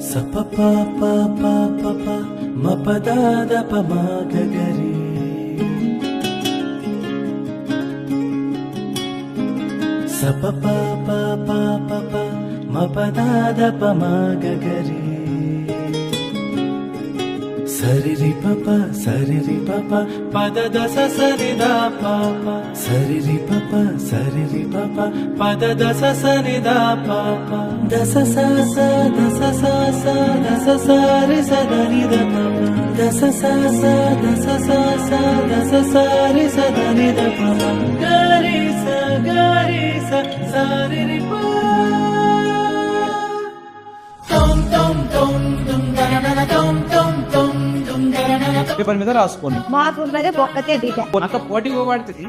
సప ప ప ప ప మ ప ద ద ప మ గ గ రి సప ప ప ప ప ప మ ప ద ద ప మ గ గ రి సరి రి ప ప సరి రి ప ప ప ద ద స సరి ద ప ప సరి రి ప ప సరి రి ప ప ప ద ద స సరి ద ప ప ద స స స ద స స స ద స స రి స ద రి ద ప ప ద స స స ద స స స ద స స రి స ద రి ద ప ప గ రి స స రి రి ప tom tom tom dum da da da tom tom tom dum da da da paper మీద రాసుకోండి. మార్కుల మీద ఒక్కతే దిగా నాకు పోటీ పోబడుతుంది.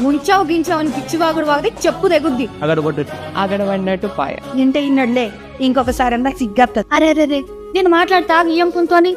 ముంచావు గించావు అని పిచ్చి వాగుడు వాగితే చెప్పు తెగుద్ది. అగడ కొట్టు అగడ పడినట్టు పాయ. ఇంటే ఇన్నడులే ఇంకొకసారి అన్నా సిగ్గప్తుంది. అరే అరే రే నేను మాట్లాడతా ఇయ్యం పుంతోని